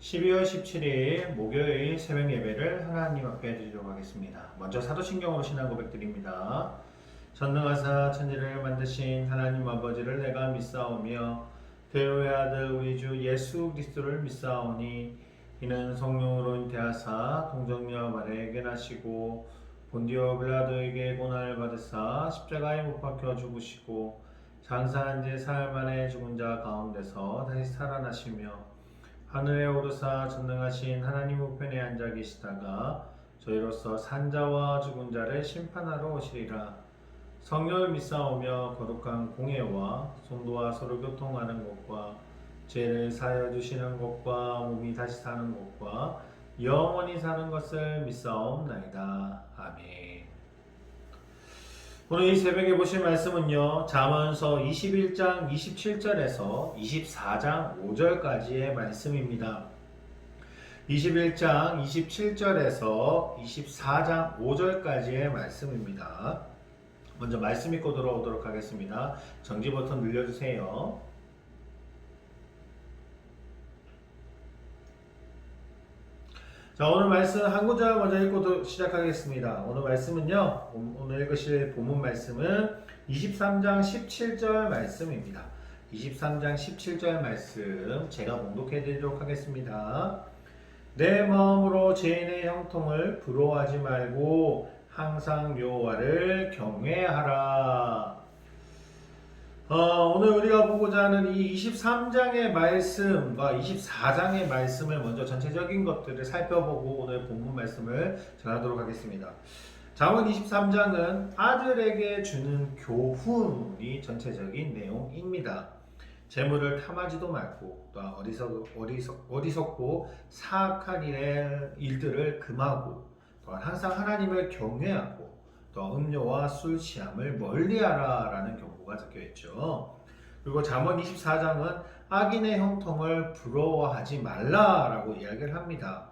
12월 17일 목요일 새벽 예배를 하나님 앞에 드리도록 하겠습니다. 먼저 사도신경으로 신앙 고백드립니다. 전능하사 천지를 만드신 하나님 아버지를 내가 믿사오며 그의 아들 우리 주 예수 그리스도를 믿사오니 이는 성령으로 잉태하사 동정녀 마리아에게 나시고 본디오 빌라도에게 고난을 받으사 십자가에 못 박혀 죽으시고 장사한 지 사흘 만에 죽은 자 가운데서 다시 살아나시며 하늘에 오르사 전능하신 하나님 우편에 앉아 계시다가 저희로서 산자와 죽은 자를 심판하러 오시리라. 성령을 믿사오며 거룩한 공예와 성도와 서로 교통하는 것과 죄를 사하여 주시는 것과 몸이 다시 사는 것과 영원히 사는 것을 믿사옵나이다. 아멘. 오늘 이 새벽에 보실 말씀은요, 잠언서 21장 27절에서 24장 5절까지의 말씀입니다. 21장 27절에서 24장 5절까지의 말씀입니다. 먼저 말씀 읽고 들어오도록 하겠습니다. 정지 버튼 눌러주세요. 자, 오늘 말씀 한 구절 먼저 읽고 시작하겠습니다. 오늘 말씀은요, 오늘 읽으실 본문 말씀은 23장 17절 말씀입니다. 23장 17절 말씀 제가 봉독해 드리도록 하겠습니다. 내 마음으로 죄인의 형통을 부러워하지 말고 항상 여호와를 경외하라. 오늘 우리가 보고자 하는 이 23장의 말씀과 24장의 말씀을 먼저 전체적인 것들을 살펴보고 오늘 본문 말씀을 전하도록 하겠습니다. 잠언 23장은 아들에게 주는 교훈이 전체적인 내용입니다. 재물을 탐하지도 말고 또 어리석고 사악한 일들을 금하고 또한 항상 하나님을 경외하고 또 음료와 술 취함을 멀리하라 라는 경고가 적혀있죠. 그리고 잠언 24장은 악인의 형통을 부러워하지 말라라고 이야기를 합니다.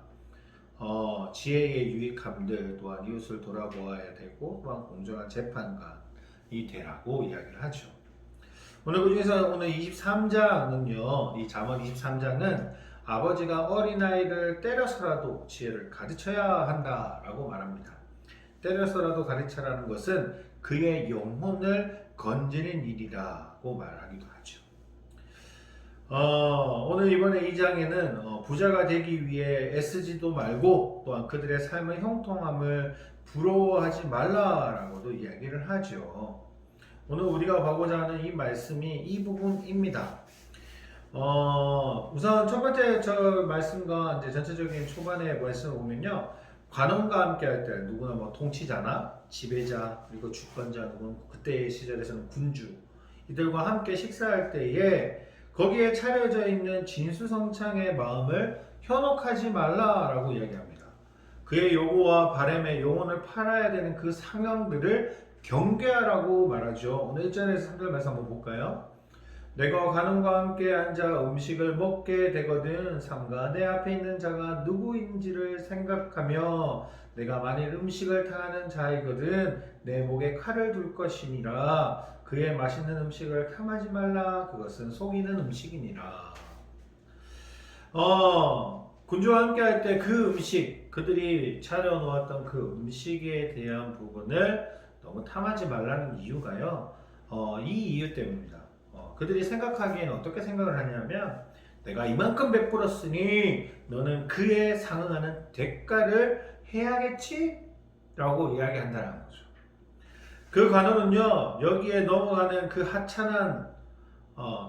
지혜의 유익함들 또한 이웃을 돌아보아야 되고 또한 공정한 재판관이 되라고 이야기를 하죠. 오늘 그 중에서 오늘 23장은요, 이 잠언 23장은 아버지가 어린아이를 때려서라도 지혜를 가르쳐야 한다라고 말합니다. 때려서라도 가르쳐라는 것은 그의 영혼을 건지는 일이라고 말하기도 하죠. 오늘 이번에 이 장에는 부자가 되기 위해 애쓰지도 말고 또한 그들의 삶의 형통함을 부러워하지 말라라고도 이야기를 하죠. 오늘 우리가 보고자 하는 이 말씀이 이 부분입니다. 우선 첫 번째 저 말씀과 이제 전체적인 초반의 말씀을 보면요. 관원과 함께 할 때 누구나 뭐 통치자나 지배자 그리고 주권자 누구는 그때의 시절에서는 군주 이들과 함께 식사할 때에 거기에 차려져 있는 진수성찬의 마음을 현혹하지 말라라고 이야기합니다. 그의 요구와 바람에 영혼을 팔아야 되는 그 상황들을 경계하라고 말하죠. 오늘 1절에서 3절 말씀 한번 볼까요? 내가 관원과 함께 앉아 음식을 먹게 되거든 삼가 내 앞에 있는 자가 누구인지를 생각하며 내가 만일 음식을 탐하는 자이거든 내 목에 칼을 둘 것이니라. 그의 맛있는 음식을 탐하지 말라. 그것은 속이는 음식이니라. 군주와 함께 할 때 그 음식 그들이 차려놓았던 그 음식에 대한 부분을 너무 탐하지 말라는 이유가요. 이 이유 때문입니다. 그들이 생각하기에는 어떻게 생각을 하냐면 내가 이만큼 베풀었으니 너는 그에 상응하는 대가를 해야겠지? 라고 이야기한다는 거죠. 그 관원은요 여기에 넘어가는 그 하찮은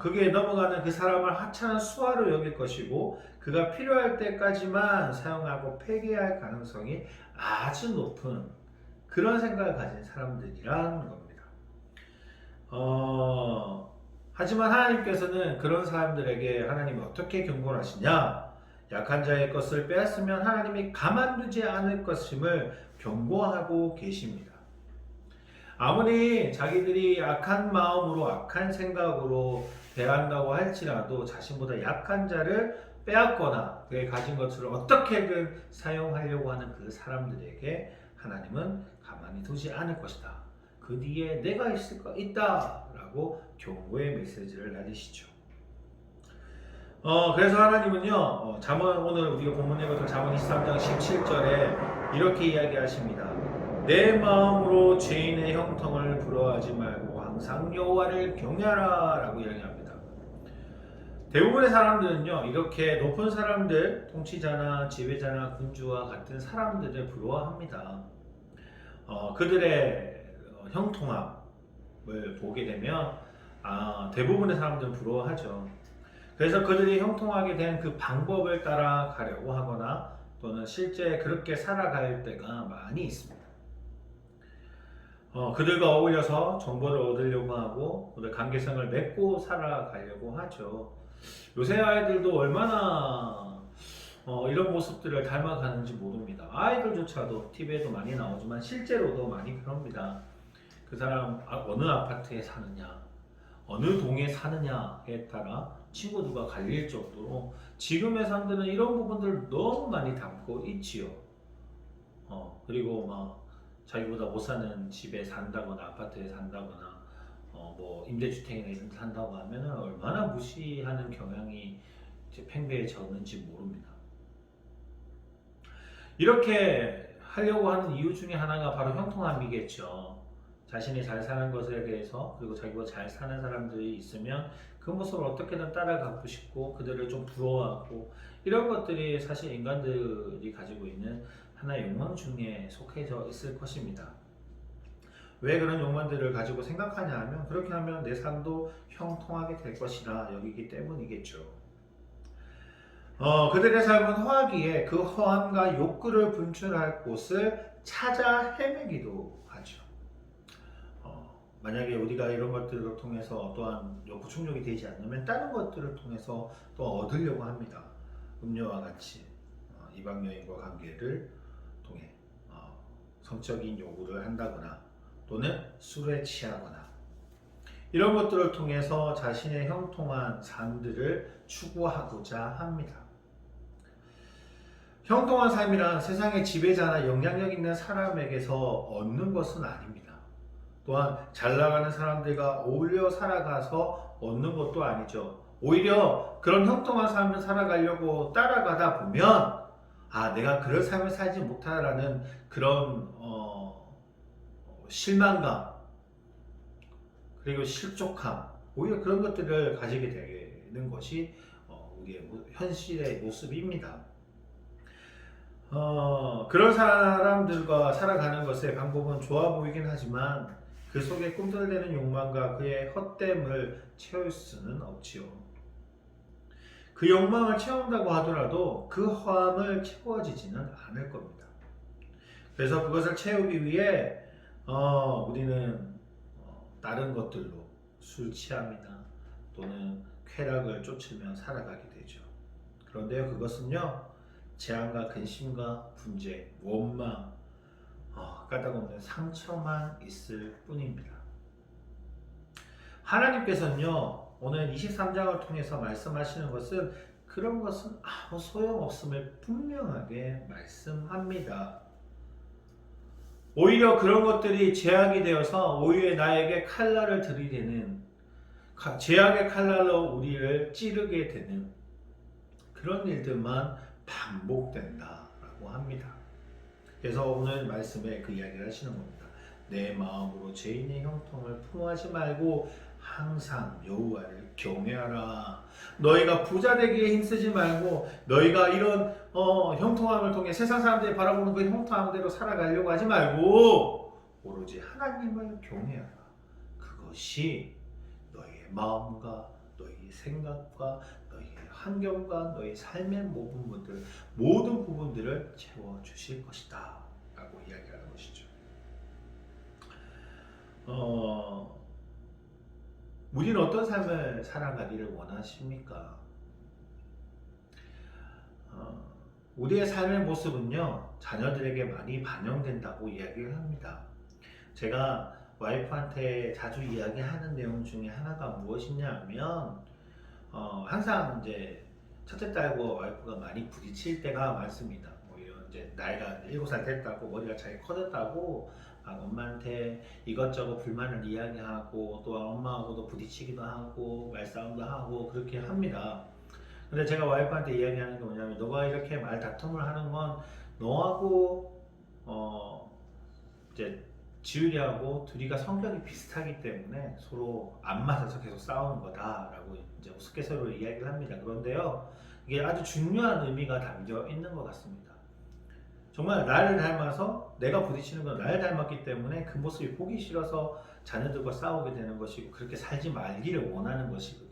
그게 넘어가는 그 사람을 하찮은 수하로 여길 것이고 그가 필요할 때까지만 사용하고 폐기할 가능성이 아주 높은 그런 생각을 가진 사람들이라는 겁니다. 하지만 하나님께서는 그런 사람들에게 하나님이 어떻게 경고를 하시냐? 약한 자의 것을 빼앗으면 하나님이 가만두지 않을 것임을 경고하고 계십니다. 아무리 자기들이 악한 마음으로 악한 생각으로 대한다고 할지라도 자신보다 약한 자를 빼앗거나 그의 가진 것을 어떻게든 사용하려고 하는 그 사람들에게 하나님은 가만히 두지 않을 것이다. 그 뒤에 내가 있다 라고 경고의 메시지를 날리시죠. 그래서 하나님은요, 잠언 오늘 우리가 본문에 봤던 잠언 23장 17절에 이렇게 이야기하십니다. 내 마음으로 죄인의 형통을 부러워하지 말고 항상 여호와를 경외하라라고 이야기합니다. 대부분의 사람들은요, 이렇게 높은 사람들, 통치자나 지배자나 군주와 같은 사람들을 부러워합니다. 그들의 형통함을 보게 되면 대부분의 사람들은 부러워하죠. 그래서 그들이 형통하게 된 그 방법을 따라가려고 하거나 또는 실제 그렇게 살아갈 때가 많이 있습니다. 그들과 어울려서 정보를 얻으려고 하고 관계성을 맺고 살아가려고 하죠. 요새 아이들도 얼마나 이런 모습들을 닮아가는지 모릅니다. 아이들조차도 TV에도 많이 나오지만 실제로도 많이 그럽니다. 그 사람 어느 아파트에 사느냐, 어느 동에 사느냐에 따라 친구들과 갈릴 정도로 지금의 사람들은 이런 부분들을 너무 많이 담고 있지요. 그리고 막 자기보다 못 사는 집에 산다거나 아파트에 산다거나 뭐 임대주택이나 이런 데 산다고 하면 얼마나 무시하는 경향이 이제 팽배해졌는지 모릅니다. 이렇게 하려고 하는 이유 중에 하나가 바로 형통함이겠죠. 자신이 잘 사는 것에 대해서 그리고 자기보다 잘 사는 사람들이 있으면 그 모습을 어떻게든 따라가고 싶고 그들을 좀 부러워하고 이런 것들이 사실 인간들이 가지고 있는 하나의 욕망 중에 속해져 있을 것입니다. 왜 그런 욕망들을 가지고 생각하냐 하면 그렇게 하면 내 삶도 형통하게 될 것이라 여기기 때문이겠죠. 그들의 삶은 허하기에 그 허함과 욕구를 분출할 곳을 찾아 헤매기도 하죠. 만약에 우리가 이런 것들을 통해서 또한 욕구 충족이 되지 않으면 다른 것들을 통해서 또 얻으려고 합니다. 음료와 같이 이방 여인과 관계를 통해 성적인 요구를 한다거나 또는 술에 취하거나 이런 것들을 통해서 자신의 형통한 삶들을 추구하고자 합니다. 형통한 삶이란 세상의 지배자나 영향력 있는 사람에게서 얻는 것은 아닙니다. 또한 잘 나가는 사람들과 어울려 살아가서 얻는 것도 아니죠. 오히려 그런 형통한 삶을 살아가려고 따라가다 보면 내가 그런 삶을 살지 못하라는 그런 실망감 그리고 실족함 오히려 그런 것들을 가지게 되는 것이 우리의 현실의 모습입니다. 그런 사람들과 살아가는 것의 방법은 좋아 보이긴 하지만 그 속에 꿈틀대는 욕망과 그의 헛됨을 채울 수는 없지요. 그 욕망을 채운다고 하더라도 그 허함을 채워지지는 않을 겁니다. 그래서 그것을 채우기 위해 우리는 다른 것들로 술 취합니다. 또는 쾌락을 쫓으며 살아가게 되죠. 그런데요, 그것은요 재앙과 근심과 분재, 원망, 까닭없는 상처만 있을 뿐입니다. 하나님께서는요 오늘 23장을 통해서 말씀하시는 것은 그런 것은 아무 소용없음을 분명하게 말씀합니다. 오히려 그런 것들이 제약이 되어서 오히려 나에게 칼날을 들이대는 제약의 칼날로 우리를 찌르게 되는 그런 일들만 반복된다라고 합니다. 그래서 오늘 말씀에 그 이야기를 하시는 겁니다. 내 마음으로 죄인의 형통을 품어하지 말고 항상 여호와를 경외하라. 너희가 부자 되기에 힘쓰지 말고 너희가 이런 형통함을 통해 세상 사람들이 바라보는 그 형통함대로 살아가려고 하지 말고 오로지 하나님을 경외하라. 그것이 너희의 마음과 너희의 생각과 너희의 환경과 너희 삶의 모든 부분들을 채워주실 것이다 라고 이야기하는 것이죠. 우리는 어떤 삶을 살아가기를 원하십니까? 우리의 삶의 모습은요 자녀들에게 많이 반영된다고 이야기를 합니다. 제가 와이프한테 자주 이야기하는 내용 중에 하나가 무엇이냐 하면 항상 이제 첫째 딸과 와이프가 많이 부딪힐 때가 많습니다. 오히려 이제 나이가 7살 됐다고 머리가 잘 커졌다고 엄마한테 이것저것 불만을 이야기하고 또 엄마하고도 부딪히기도 하고 말싸움도 하고 그렇게 합니다. 근데 제가 와이프한테 이야기하는 게 뭐냐면 너가 이렇게 말 다툼을 하는 건 너하고 이제 지율이하고 둘이가 성격이 비슷하기 때문에 서로 안 맞아서 계속 싸우는 거다라고 이제 우스갯소리로 이야기를 합니다. 그런데요, 이게 아주 중요한 의미가 담겨 있는 것 같습니다. 정말 나를 닮아서 내가 부딪히는 건 나를 닮았기 때문에 그 모습이 보기 싫어서 자녀들과 싸우게 되는 것이고 그렇게 살지 말기를 원하는 것이거든요.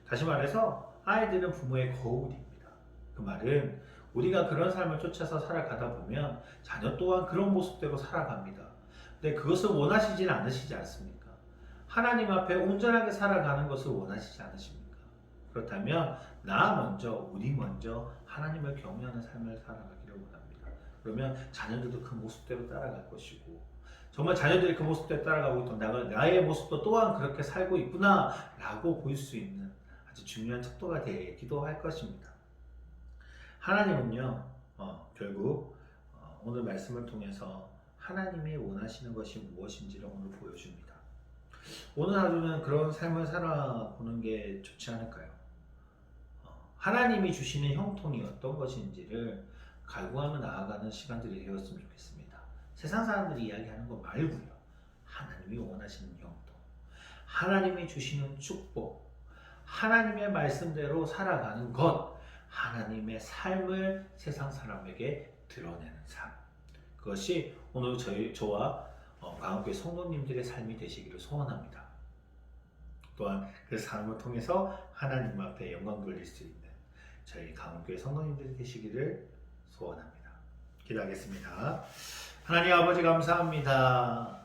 다시 말해서 아이들은 부모의 거울입니다. 그 말은 우리가 그런 삶을 쫓아서 살아가다 보면 자녀 또한 그런 모습대로 살아갑니다. 근데 그것을 원하시지는 않으시지 않습니까? 하나님 앞에 온전하게 살아가는 것을 원하시지 않으십니까? 그렇다면 나 먼저, 우리 먼저 하나님을 경외하는 삶을 살아가기를 원합니다. 그러면 자녀들도 그 모습대로 따라갈 것이고 정말 자녀들이 그 모습대로 따라가고 있던 나의 모습도 또한 그렇게 살고 있구나 라고 볼 수 있는 아주 중요한 척도가 되기도 할 것입니다. 하나님은요, 결국 오늘 말씀을 통해서 하나님이 원하시는 것이 무엇인지를 오늘 보여줍니다. 오늘 하루는 그런 삶을 살아보는 게 좋지 않을까요? 하나님이 주시는 형통이 어떤 것인지를 갈구하며 나아가는 시간들이 되었으면 좋겠습니다. 세상 사람들이 이야기하는 거 말고요. 하나님이 원하시는 형통, 하나님이 주시는 축복, 하나님의 말씀대로 살아가는 것, 하나님의 삶을 세상 사람에게 드러내는 삶. 그것이 오늘 저와 광교회 성도님들의 삶이 되시기를 소원합니다. 또한 그 삶을 통해서 하나님 앞에 영광 돌릴 수 있는 저희 광교회 성도님들이 되시기를 소원합니다. 기도하겠습니다. 하나님 아버지 감사합니다.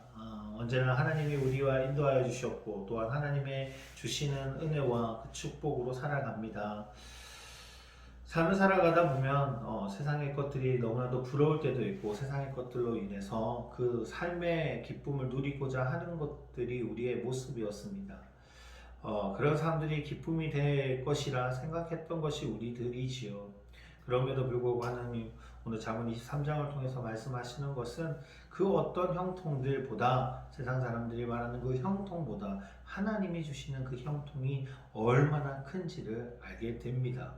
언제나 하나님이 우리와 인도하여 주셨고 또한 하나님의 주시는 은혜와 그 축복으로 살아갑니다. 삶을 살아가다 보면 세상의 것들이 너무나도 부러울 때도 있고 세상의 것들로 인해서 그 삶의 기쁨을 누리고자 하는 것들이 우리의 모습이었습니다. 그런 사람들이 기쁨이 될 것이라 생각했던 것이 우리들이지요. 그럼에도 불구하고 하나님 오늘 잠언 23장을 통해서 말씀하시는 것은 그 어떤 형통들보다 세상 사람들이 말하는 그 형통보다 하나님이 주시는 그 형통이 얼마나 큰지를 알게 됩니다.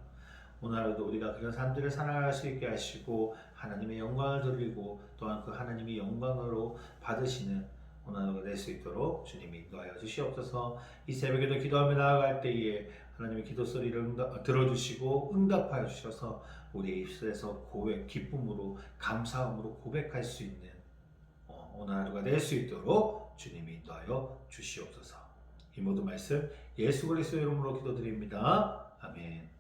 오늘 하루도 우리가 그런 삶들을 살아갈 수 있게 하시고 하나님의 영광을 돌리고 또한 그 하나님이 영광으로 받으시는 오늘 하루가 될 수 있도록 주님이 인도하여 주시옵소서. 이 새벽에도 기도하며 나아갈 때에 하나님의 기도 소리를 들어주시고 응답하여 주셔서 우리의 입술에서 기쁨으로 감사함으로 고백할 수 있는 오늘 하루가 될 수 있도록 주님이 인도하여 주시옵소서. 이 모든 말씀 예수 그리스도의 이름으로 기도드립니다. 아멘.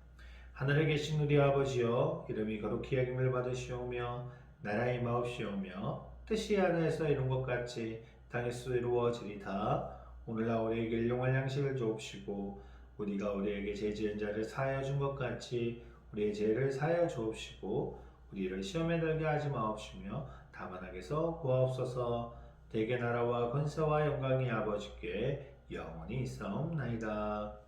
하늘에 계신 우리 아버지여, 이름이 거룩히 여김을 받으시오며 나라의 마옵시오며 뜻이 하늘에서 이룬 것 같이 땅에서 이루어지리다. 오늘날 우리에게 일용할 양식을 주옵시고 우리가 우리에게 죄 지은 자를 사하여 준 것 같이 우리의 죄를 사하여 주옵시고 우리를 시험에 들게 하지 마옵시며 다만 악에서 구하옵소서. 대개 나라와 권세와 영광이 아버지께 영원히 있사옵나이다.